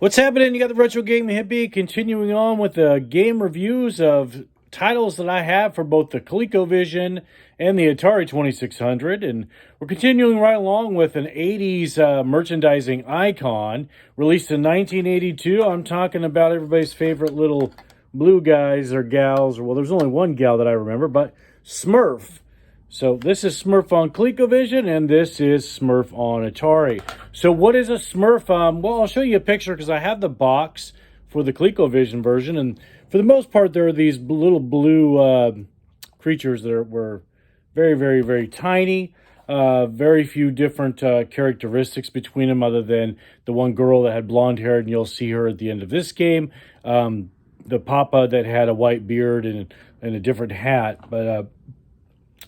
What's happening? You got the Retro Gaming Hippie continuing on with the game reviews of titles that I have for both the ColecoVision and the Atari 2600. And we're continuing right along with an 80s merchandising icon released in 1982. I'm talking about everybody's favorite little blue guys or gals. Well, there's only one gal that I remember, but Smurf. So this is Smurf on ColecoVision, and this is Smurf on Atari. So what is a Smurf? Well, I'll show you a picture because I have the box for the ColecoVision version, and for the most part, there are these little blue creatures that were very, very, very tiny. Very few different characteristics between them other than the one girl that had blonde hair, and you'll see her at the end of this game. The papa that had a white beard and a different hat, but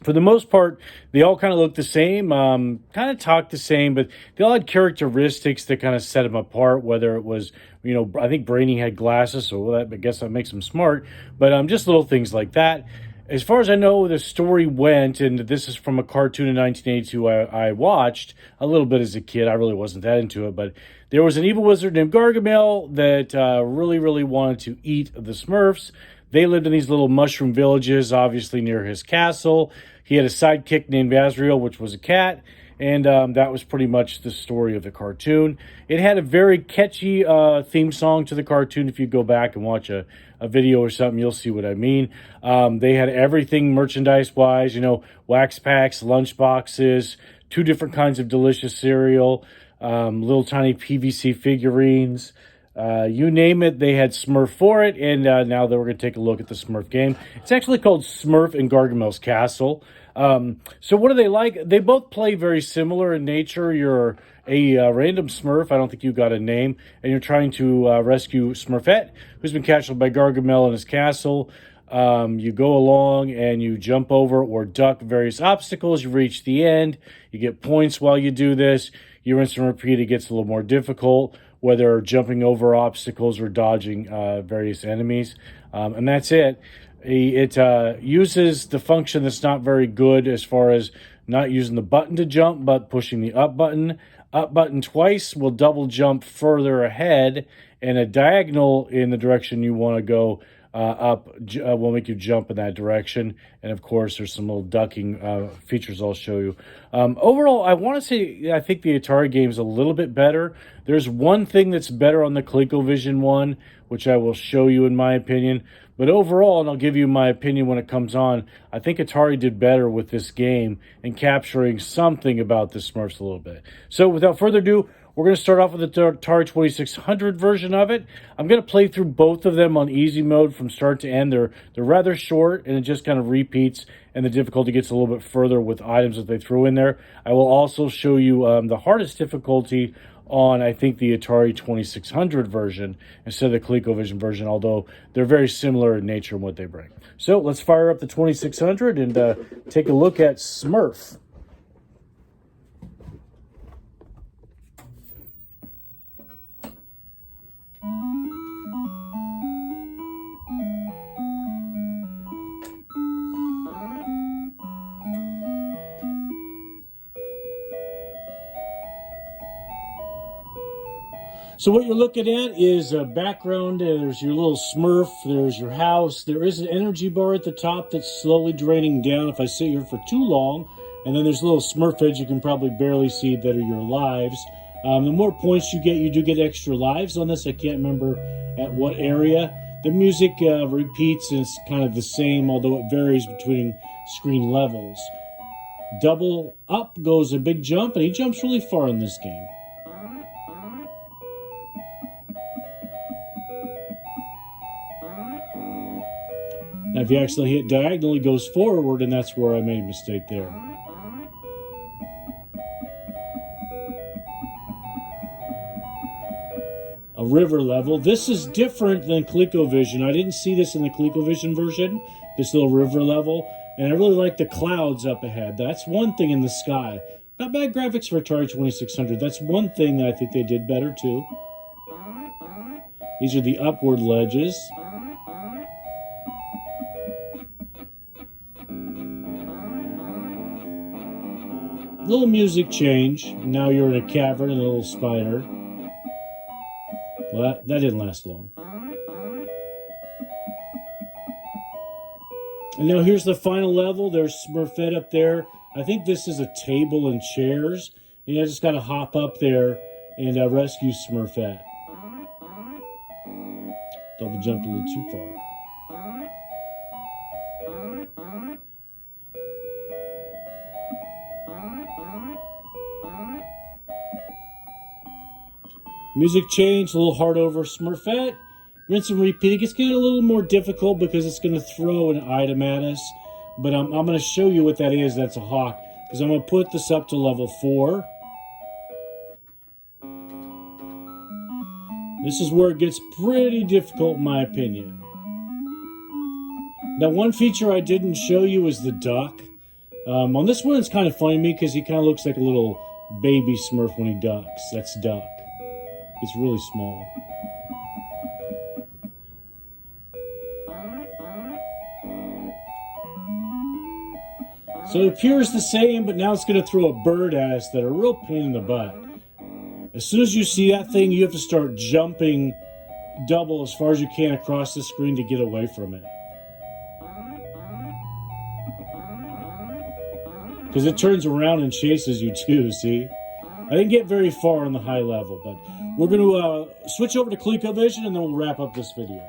for the most part, they all kind of look the same, kind of talk the same, but they all had characteristics that kind of set them apart, whether it was, I think Brainy had glasses, so I guess that makes him smart, but just little things like that. As far as I know, the story went, and this is from a cartoon in 1982 I watched a little bit as a kid. I really wasn't that into it, but there was an evil wizard named Gargamel that really, really wanted to eat the Smurfs. They lived in these little mushroom villages, obviously near his castle. He had a sidekick named Azrael, which was a cat, and that was pretty much the story of the cartoon. It had a very catchy theme song to the cartoon. If you go back and watch a video or something, you'll see what I mean. They had everything merchandise-wise, wax packs, lunch boxes, 2 different kinds of delicious cereal, little tiny PVC figurines. You name it, they had Smurf for it, and now that we're going to take a look at the Smurf game. It's actually called Smurf in Gargamel's Castle. So what do they like? They both play very similar in nature. You're a random Smurf, I don't think you got a name, and you're trying to rescue Smurfette, who's been captured by Gargamel in his castle. You go along and you jump over or duck various obstacles. You reach the end. You get points while you do this. You rinse and repeat. It gets a little more difficult, whether jumping over obstacles or dodging various enemies. And that's it. It uses the function that's not very good as far as not using the button to jump, but pushing the up button. Up button twice will double jump further ahead, and a diagonal in the direction you want to go up will make you jump in that direction. And of course, there's some little ducking features I'll show you. Overall, I want to say I think the Atari game's a little bit better. There's one thing that's better on the ColecoVision one, which I will show you in my opinion. But overall, and I'll give you my opinion when it comes on, I think Atari did better with this game and capturing something about the Smurfs a little bit. So without further ado, we're going to start off with the Atari 2600 version of it. I'm going to play through both of them on easy mode from start to end. They're rather short, and it just kind of repeats, and the difficulty gets a little bit further with items that they threw in there. I will also show you the hardest difficulty on, I think, the Atari 2600 version instead of the ColecoVision version, although they're very similar in nature in what they bring. So let's fire up the 2600 and take a look at Smurf. So what you're looking at is a background. There's your little Smurf. There's your house. There is an energy bar at the top that's slowly draining down if I sit here for too long. And then there's a little Smurf heads you can probably barely see that are your lives. The more points you get, you do get extra lives on this. I can't remember at what area. The music repeats and it's kind of the same, although it varies between screen levels. Double up goes a big jump, and he jumps really far in this game. Now, if you accidentally hit diagonal, it goes forward, and that's where I made a mistake there. A river level. This is different than ColecoVision. I didn't see this in the ColecoVision version, this little river level, and I really like the clouds up ahead. That's one thing in the sky. Not bad graphics for Atari 2600. That's one thing that I think they did better, too. These are the upward ledges. Little music change. Now you're in a cavern and a little spider. Well, that didn't last long. And now here's the final level. There's Smurfette up there. I think this is a table and chairs. And I just got to hop up there and rescue Smurfette. Double jumped a little too far. Music changed, a little hard over Smurfette. Rinse and repeat. It gets getting a little more difficult because it's going to throw an item at us. But I'm going to show you what that is. That's a hawk. Because I'm going to put this up to level 4. This is where it gets pretty difficult in my opinion. Now one feature I didn't show you is the duck. On this one it's kind of funny to me because he kind of looks like a little baby Smurf when he ducks. That's duck. It's really small. So it appears the same, but now it's going to throw a bird at us that are a real pain in the butt. As soon as you see that thing, you have to start jumping double as far as you can across the screen to get away from it. Because it turns around and chases you too, see? I didn't get very far on the high level, but we're going to switch over to Colecovision and then we'll wrap up this video.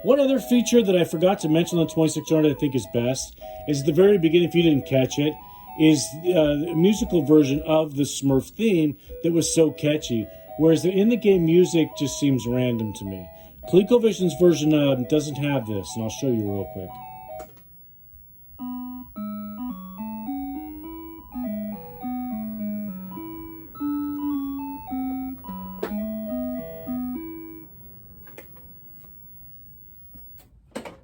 One other feature that I forgot to mention on the 2600 I think is best is at the very beginning, if you didn't catch it, is the musical version of the Smurf theme that was so catchy, whereas the in-the-game music just seems random to me. ColecoVision's version doesn't have this, and I'll show you real quick.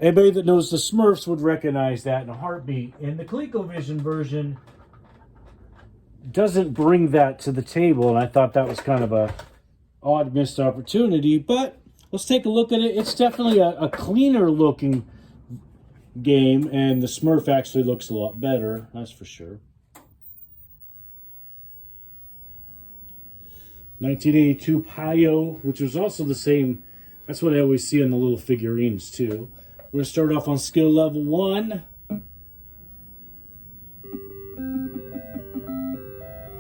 Anybody that knows the Smurfs would recognize that in a heartbeat. And the ColecoVision version doesn't bring that to the table, and I thought that was kind of a odd missed opportunity. But let's take a look at it. It's definitely a cleaner looking game, and the Smurf actually looks a lot better, that's for sure. 1982 Payo, which was also the same. That's what I always see on the little figurines too. We're going to start off on skill level 1.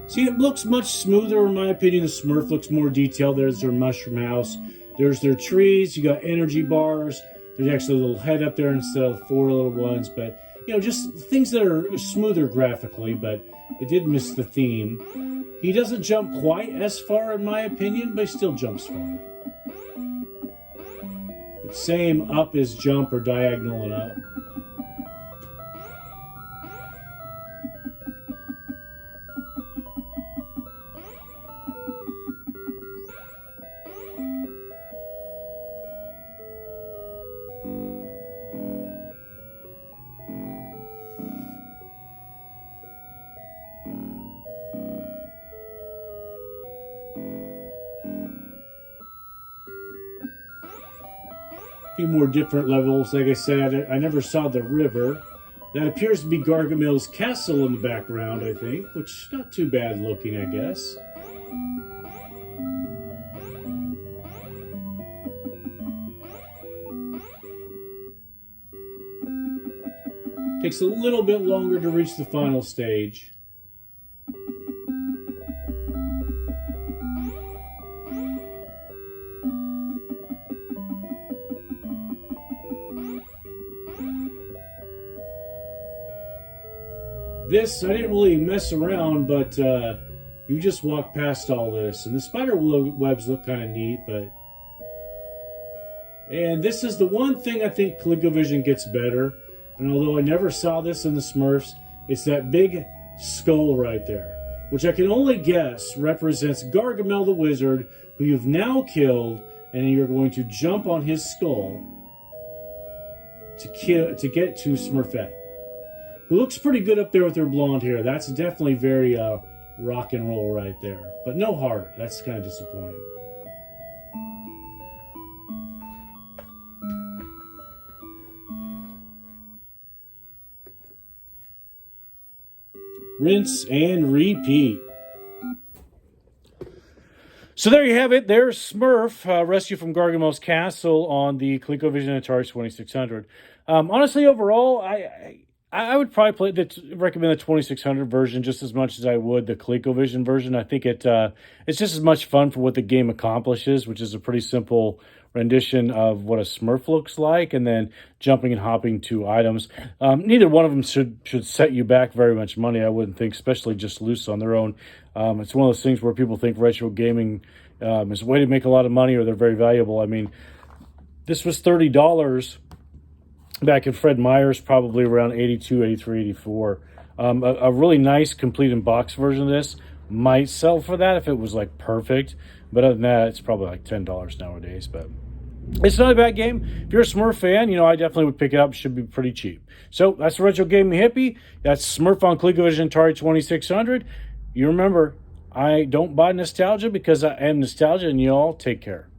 See, it looks much smoother in my opinion. The Smurf looks more detailed. There's their mushroom house. There's their trees. You got energy bars. There's actually a little head up there instead of 4 little ones. But, you know, just things that are smoother graphically, but it did miss the theme. He doesn't jump quite as far in my opinion, but he still jumps far. Same up is jump or diagonal and up. Few more different levels. Like I said, I never saw the river. That appears to be Gargamel's castle in the background, I think, which is not too bad looking, I guess. Takes a little bit longer to reach the final stage. This, I didn't really mess around, but you just walk past all this. And the spider webs look kind of neat, but... And this is the one thing I think ColecoVision gets better. And although I never saw this in the Smurfs, it's that big skull right there, which I can only guess represents Gargamel the Wizard, who you've now killed, and you're going to jump on his skull to get to Smurfette, who looks pretty good up there with her blonde hair. That's definitely very rock and roll right there. But no heart. That's kind of disappointing. Rinse and repeat. So there you have it. There's Smurf, Rescue from Gargamel's Castle on the ColecoVision Atari 2600. Honestly, overall, I would probably recommend the 2600 version just as much as I would the ColecoVision version. I think it's just as much fun for what the game accomplishes, which is a pretty simple rendition of what a Smurf looks like, and then jumping and hopping to items. Neither one of them should set you back very much money, I wouldn't think, especially just loose on their own. It's one of those things where people think retro gaming is a way to make a lot of money, or they're very valuable. I mean, this was $30 back in Fred Meyer's, probably around 82, 83, 84. A really nice complete in box version of this might sell for that if it was like perfect, but other than that, it's probably like $10 nowadays. But it's not a bad game. If you're a Smurf fan, I definitely would pick it up. It should be pretty cheap. So that's the Retro Gaming Hippie. That's Smurf on ColecoVision Atari 2600. You remember, I don't buy nostalgia because I am nostalgia, and you all take care.